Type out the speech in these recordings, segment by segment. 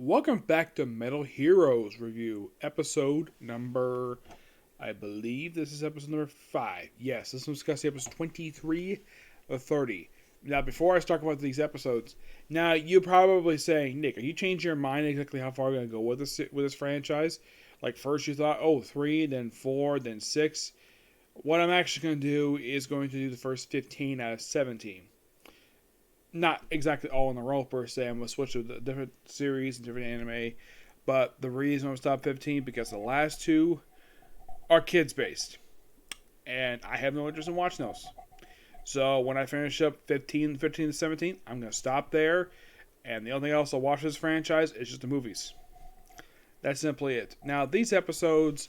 Welcome back to Metal Heroes Review, episode number, I believe this is episode number 5. Yes, this one's discussing episode 23 or 30. Now, before I start about these episodes, now you're probably saying, Nick, are you changing your mind exactly how far we're going to go with this franchise? Like, first you thought, 3, then 4, then 6. What I'm actually going to do is going to do the first 15 out of 17. Not exactly all in a row per se. I'm going to switch to a different series and different anime. But the reason I'm top 15 because the last two are kids based. And I have no interest in watching those. So when I finish up 15 to 17, I'm going to stop there. And the only thing else I'll watch this franchise is just the movies. That's simply it. Now, these episodes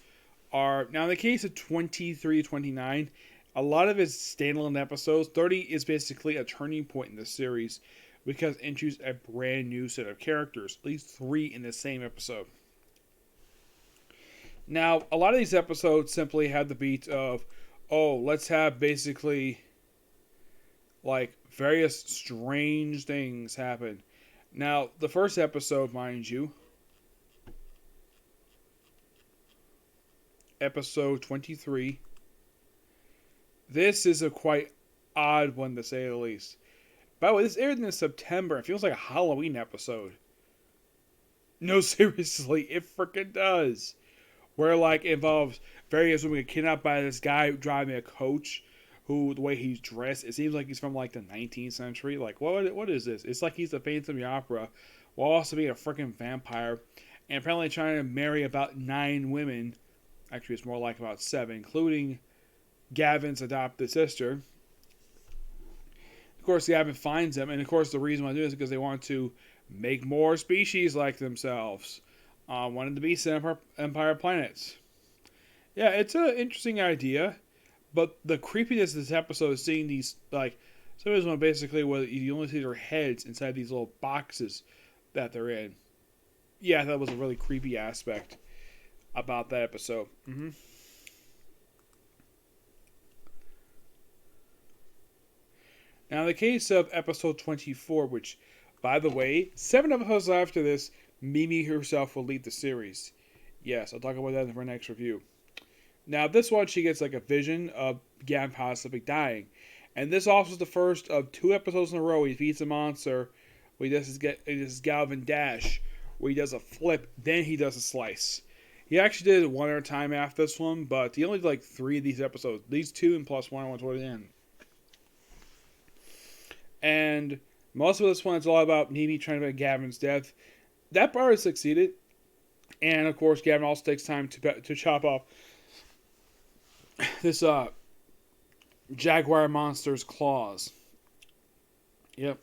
are, now in the case of 23, 29, a lot of it's standalone episodes. 30 is basically a turning point in the series because it introduces a brand new set of characters, at least 3 in the same episode. Now, a lot of these episodes simply have the beat of, let's have basically like various strange things happen. Now, the first episode, mind you, episode 23, this is a quite odd one to say the least. By the way, this aired in September. It feels like a Halloween episode. No, seriously, it freaking does. Where, like, it involves various women get kidnapped by this guy driving a coach, who, the way he's dressed, it seems like he's from, like, the 19th century. Like, what is this? It's like he's the Phantom of the Opera, while also being a freaking vampire, and apparently trying to marry about 9 women. Actually, it's more like about 7, including Gavan's adopted sister. Of course, Gavin finds them, and of course, the reason why they do this is because they want to make more species like themselves. One of the beasts in Empire planets. Yeah, it's an interesting idea, but the creepiness of this episode is seeing these, like, some of this one basically where you only see their heads inside these little boxes that they're in. Yeah, that was a really creepy aspect about that episode. Now, in the case of episode 24, which, by the way, 7 episodes after this, Mimi herself will lead the series. Yes, I'll talk about that in our next review. Now, this one, she gets like a vision of Gavan possibly dying. And this also is the first of 2 episodes in a row. He defeats a monster where he does his Galvan Dash, where he does a flip, then he does a slice. He actually did it one at a time after this one, but he only did like 3 of these episodes. These 2 and plus 1 toward the end. And most of this one is all about Mimi trying to prevent Gavan's death. That part has succeeded. And of course, Gavan also takes time to chop off this jaguar monster's claws. Yep.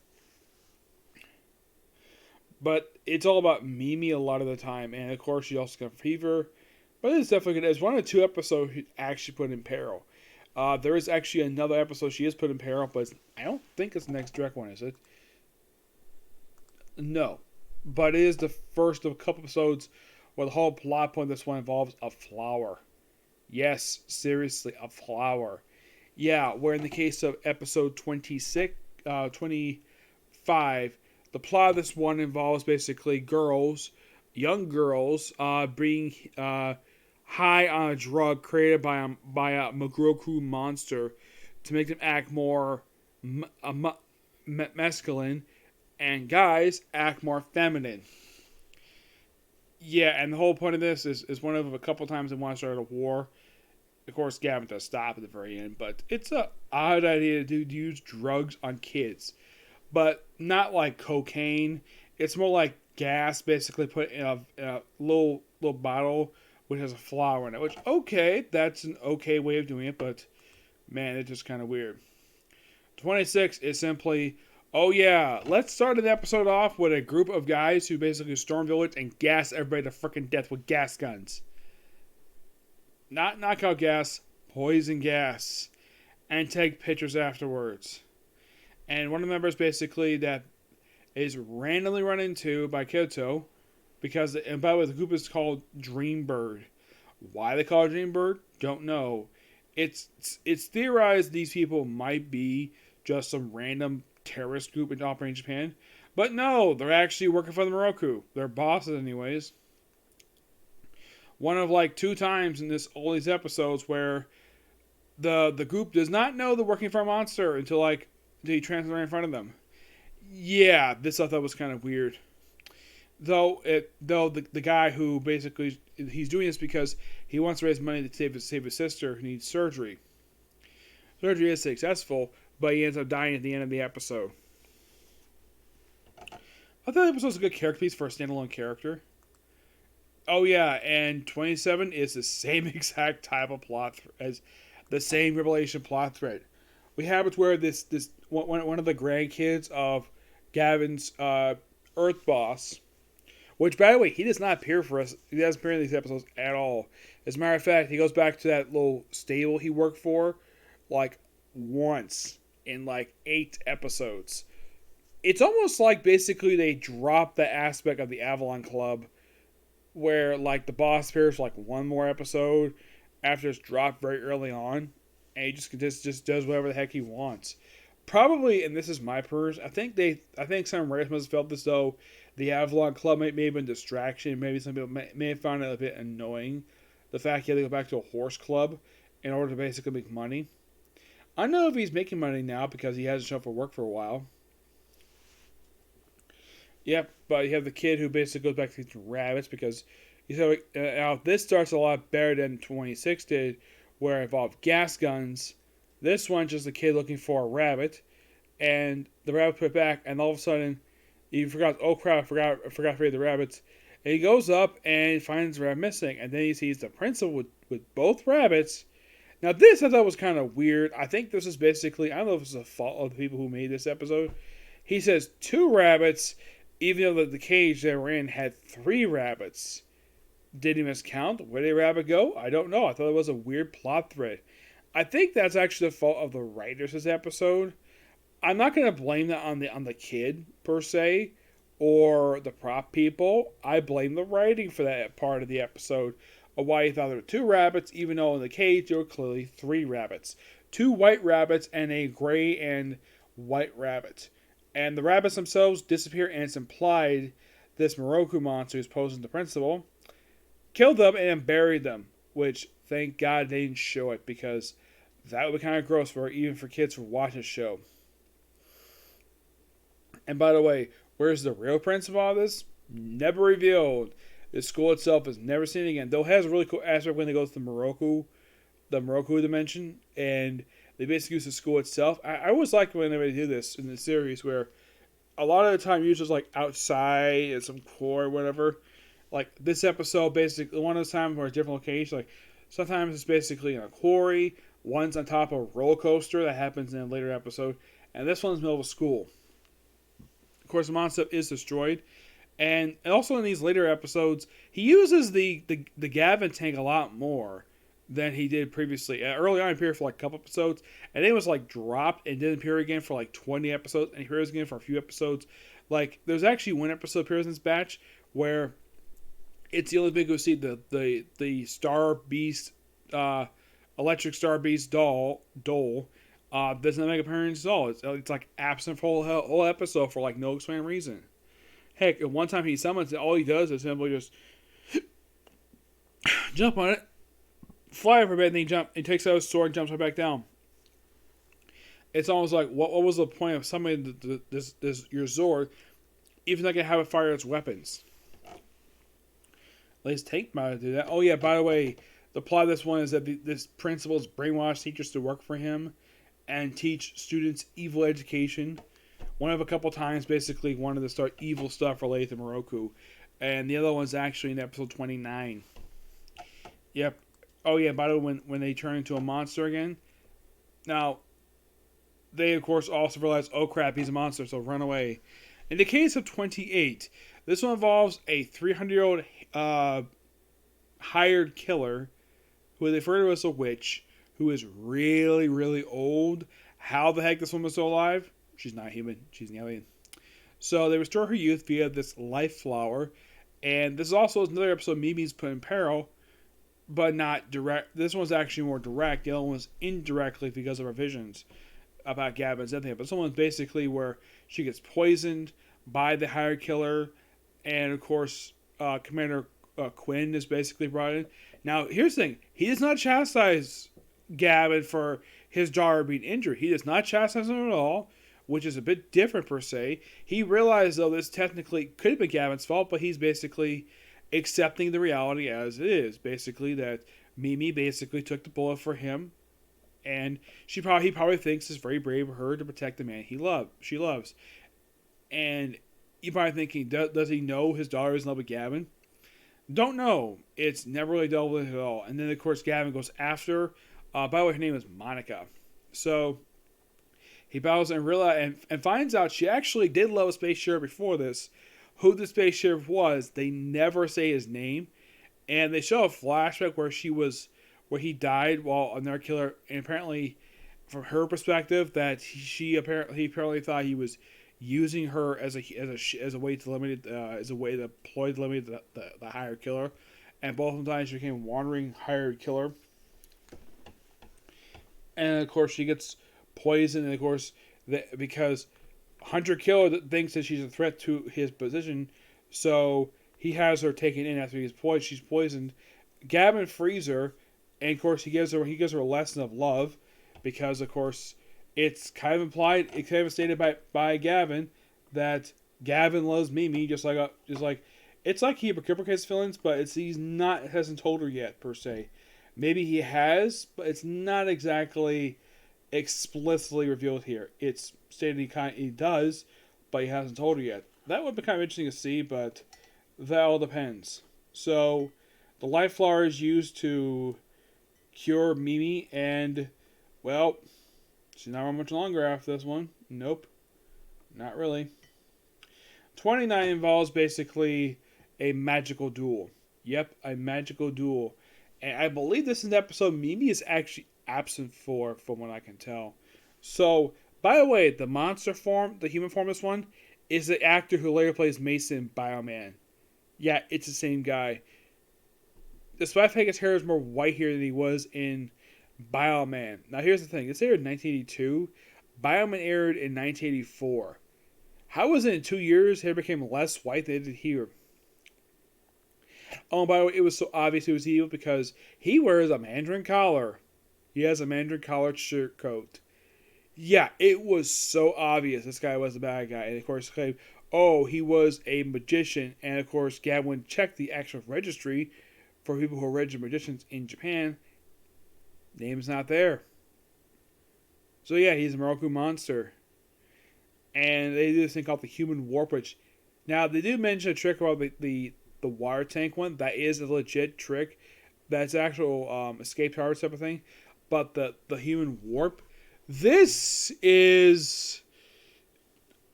But it's all about Mimi a lot of the time. And of course, she also got fever. But it's definitely good. It's one of the 2 episodes she actually put in peril. There is actually another episode she is put in peril, but I don't think it's the next direct one, is it? No. But it is the first of a couple episodes where the whole plot point of this one involves a flower. Yes, seriously, a flower. Yeah, where in the case of episode 25, the plot of this one involves basically young girls, being high on a drug created by a Magroku monster to make them act more masculine, and guys act more feminine. Yeah, and the whole point of this is one of a couple times they want to start a war. Of course, Gavan does stop at the very end, but it's an odd idea to use drugs on kids. But not like cocaine. It's more like gas, basically put in a little bottle which has a flower in it. Which, okay, that's an okay way of doing it, but man, it's just kind of weird. 26 is simply, let's start an episode off with a group of guys who basically storm village and gas everybody to freaking death with gas guns. Not knockout gas, poison gas. And take pictures afterwards. And one of the members basically that is randomly run into by Kyoto, because, and by the way, the group is called Dreambird. Why they call it Dreambird? Don't know. It's theorized these people might be just some random terrorist group in operating Japan, But no, they're actually working for the Moroku. They're bosses, anyways. One of like 2 times in all these episodes where the group does not know they're working for a monster until he transfers right in front of them. Yeah, this I thought was kind of weird. Though the guy who basically he's doing this because he wants to raise money to save his sister who needs surgery. Surgery is successful, but he ends up dying at the end of the episode. I thought the episode was a good character piece for a standalone character. Oh yeah, and 27 is the same exact type of plot as the same revelation plot thread. We have it where this one of the grandkids of Gavan's Earth boss. Which, by the way, he does not appear for us. He doesn't appear in these episodes at all. As a matter of fact, he goes back to that little stable he worked for, like, once in, like, 8 episodes. It's almost like, basically, they dropped the aspect of the Avalon Club where, like, the boss appears for, like, one more episode after it's dropped very early on, and he just does whatever the heck he wants. Probably, and this is my purse, I think some writers must have felt as though the Avalon Club may have been a distraction. Maybe some people may have found it a bit annoying. The fact he had to go back to a horse club in order to basically make money. I don't know if he's making money now because he hasn't shown up for work for a while. Yep, but you have the kid who basically goes back to eating rabbits because you said now this starts a lot better than 26 did, where it involved gas guns. This one just a kid looking for a rabbit, and the rabbit put back, and all of a sudden he forgot. Oh crap! I forgot to feed the rabbits. And he goes up and finds the rabbit missing, and then he sees the principal with both rabbits. Now this I thought was kind of weird. I think this is basically, I don't know if it's a fault of the people who made this episode. He says 2 rabbits, even though the cage they were in had 3 rabbits. Did he miscount? Where did the rabbit go? I don't know. I thought it was a weird plot thread. I think that's actually the fault of the writers of this episode. I'm not going to blame that on the kid per se or the prop people. I blame the writing for that part of the episode of why he thought there were 2 rabbits, even though in the cage there were clearly 3 rabbits. 2 white rabbits and a gray and white rabbit. And the rabbits themselves disappear, and it's implied this Moroku monster who's posing the principal killed them and buried them, which thank God they didn't show it because that would be kind of gross even for kids who watch the show. And by the way, where's the real principal of this? Never revealed. The school itself is never seen again. Though it has a really cool aspect when they go to the Moroku dimension, and they basically use the school itself. I always like when they do this in the series where a lot of the time usually like outside at some core or whatever. Like this episode, basically one of those times where it's different locations. Like sometimes it's basically in a quarry. One's on top of a roller coaster that happens in a later episode, and this one's in the middle of a school. Of course, the monster is destroyed, and also in these later episodes, he uses the Gavan tank a lot more than he did previously. Early on, he appeared for like a couple episodes, and then it was like dropped and didn't appear again for like 20 episodes, and he appears again for a few episodes. Like there's actually one episode appears in this batch where it's the only big who see the Star Beast, Electric Star Beast doll does not make appearance at all. It's like absent for whole episode for like no explained reason. Heck, at one time he summons it, all he does is simply just jump on it, fly over a bit, and then he takes out his sword and jumps right back down. It's almost like, what was the point of summoning this your Zord, even though I can have it fire its weapons? At least tank might do that. Oh yeah, by the way, the plot of this one is that this principal's brainwashed teachers to work for him and teach students evil education. One of a couple times basically wanted to start evil stuff related to Moroku. And the other one's actually in episode 29. Yep. Oh yeah, by the way, when they turn into a monster again. Now, they of course also realize, oh crap, he's a monster, so run away. In the case of 28, this one involves a 300-year-old hired killer who they refer to as a witch, who is really, really old. How the heck this woman's still alive? She's not human. She's an alien. So they restore her youth via this life flower. And this is also another episode Mimi's put in peril, but not direct. This one's actually more direct. The other one's indirectly because of her visions about Gavan's death. But this one's basically where she gets poisoned by the hired killer, and of course, Commander Quinn is basically brought in. Now, here's the thing: he does not chastise Gavin for his daughter being injured. He does not chastise him at all, which is a bit different per se. He realized though this technically could have been Gavin's fault, but he's basically accepting the reality as it is. Basically, that Mimi basically took the bullet for him, and he probably thinks it's very brave of her to protect the man she loves. And you're probably thinking, does he know his daughter is in love with Gavin? Don't know. It's never really dealt with at all. And then of course Gavin goes after. By the way, her name is Monica. So he bows and and finds out she actually did love a space sheriff before this. Who the space sheriff was, they never say his name, and they show a flashback where he died while another killer. And apparently, from her perspective, that he apparently thought he was using her as a way to ploy to limit the hired killer, and both times she became a wandering hired killer. And of course, she gets poisoned, and of course, because Hunter Killer thinks that she's a threat to his position, so he has her taken in after she's poisoned. Gavin frees her, and of course he gives her a lesson of love, because of course it's kind of implied, it's kind of stated by Gavin that Gavin loves Mimi just like it's like he reciprocates feelings, but hasn't told her yet per se. Maybe he has, but it's not exactly explicitly revealed here. It's stated he does, but he hasn't told her yet. That would be kind of interesting to see, but that all depends. So, the life flower is used to cure Mimi, and, well, she's not much longer after this one. Nope. Not really. 29 involves basically a magical duel. Yep, a magical duel. And I believe this is an episode Mimi is actually absent for, from what I can tell. So, by the way, the monster form, the human form of this one, is the actor who later plays Mason in Bioman. Yeah, it's the same guy. Despite the fact his hair is more white here than he was in Bioman. Now, here's the thing. This aired in 1982. Bioman aired in 1984. How was it in 2 years hair became less white than it did here? Oh, by the way, it was so obvious he was evil because he wears a Mandarin collar. He has a Mandarin collared shirt coat. Yeah, it was so obvious this guy was the bad guy. And of course, claimed, oh, he was a magician. And of course, Gavan checked the actual registry for people who are registered magicians in Japan. Name's not there. So yeah, he's a Moroku monster. And they do this thing called the human warp, which now they do mention a trick about the water tank one. That is a legit trick. That's actual escape tower type of thing. But the human warp, this is,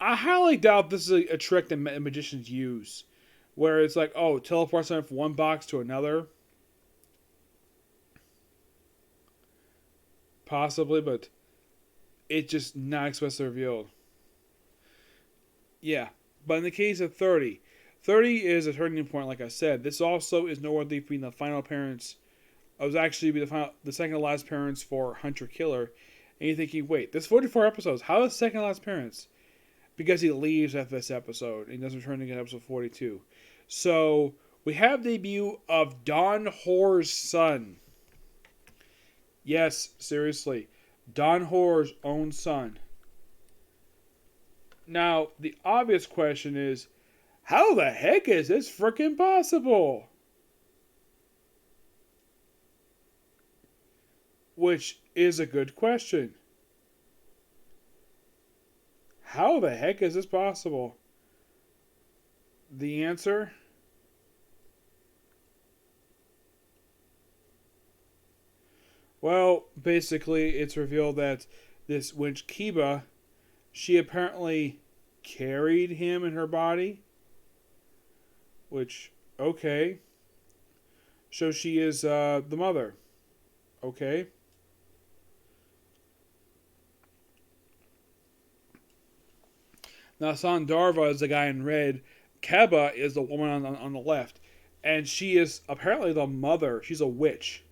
I highly doubt this is a trick that magicians use, where it's like, oh, teleport something from one box to another. Possibly, but it's just not explicitly revealed. Yeah, but in the case of 30, 30 is a turning point, like I said. This also is noteworthy being the final appearance. It was actually the second to last appearance for Hunter Killer. And you're thinking, wait, there's 44 episodes. How is the second to last appearance? Because he leaves after this episode and doesn't return again episode 42. So, we have the debut of Don Hoar's son. Yes, seriously. Don Hoar's own son. Now, the obvious question is, how the heck is this freaking possible? Which is a good question. How the heck is this possible? The answer? Well, basically, it's revealed that this witch Kiba, she apparently carried him in her body. Which, okay. So she is the mother. Okay. Now, Sandarva is the guy in red. Keba is the woman on the left. And she is apparently the mother. She's a witch.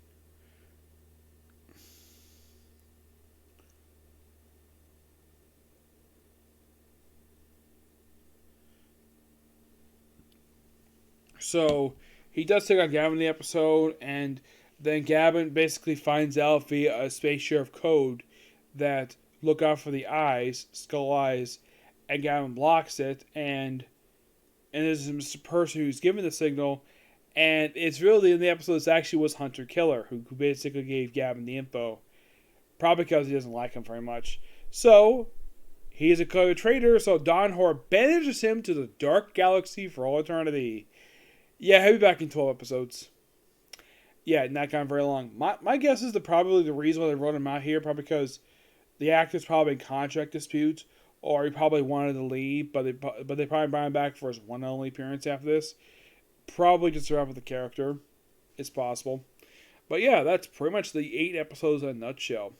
So he does take on Gavan in the episode, and then Gavan basically finds out via a space sheriff code that look out for the eyes, skull eyes, and Gavan blocks it, and there's this person who's given the signal, and it's really in the episode it actually was Hunter Killer who basically gave Gavan the info, probably because he doesn't like him very much. So he is a clever traitor, so Don Hor banishes him to the dark galaxy for all eternity. Yeah, he'll be back in 12 episodes. Yeah, not gone very long. My guess is probably the reason why they wrote him out here, probably because the actor's probably in contract disputes, or he probably wanted to leave, but they probably brought him back for his one and only appearance after this. Probably just to wrap up the character. It's possible. But yeah, that's pretty much the 8 episodes in a nutshell.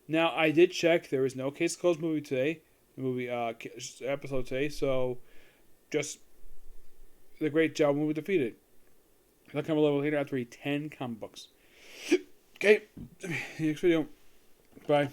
Now, I did check. There is no Case Closed movie today. Episode today. So, just the great job movie defeated. I'll come a little later after read 10 comic books. Okay. Next video. Bye.